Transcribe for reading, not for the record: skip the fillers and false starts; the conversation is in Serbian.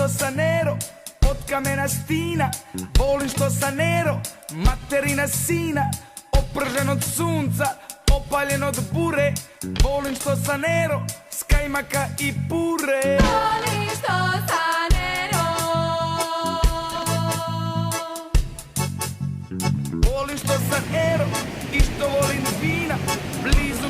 što sa nero, od kamena stina. Volim što sa nero, materina sina. Opržen od sunca, opaljen od bure. Volim što sa nero, s kajmaka i pure. Volim što sa nero. Volim što sa nero i što volim vina. Blizu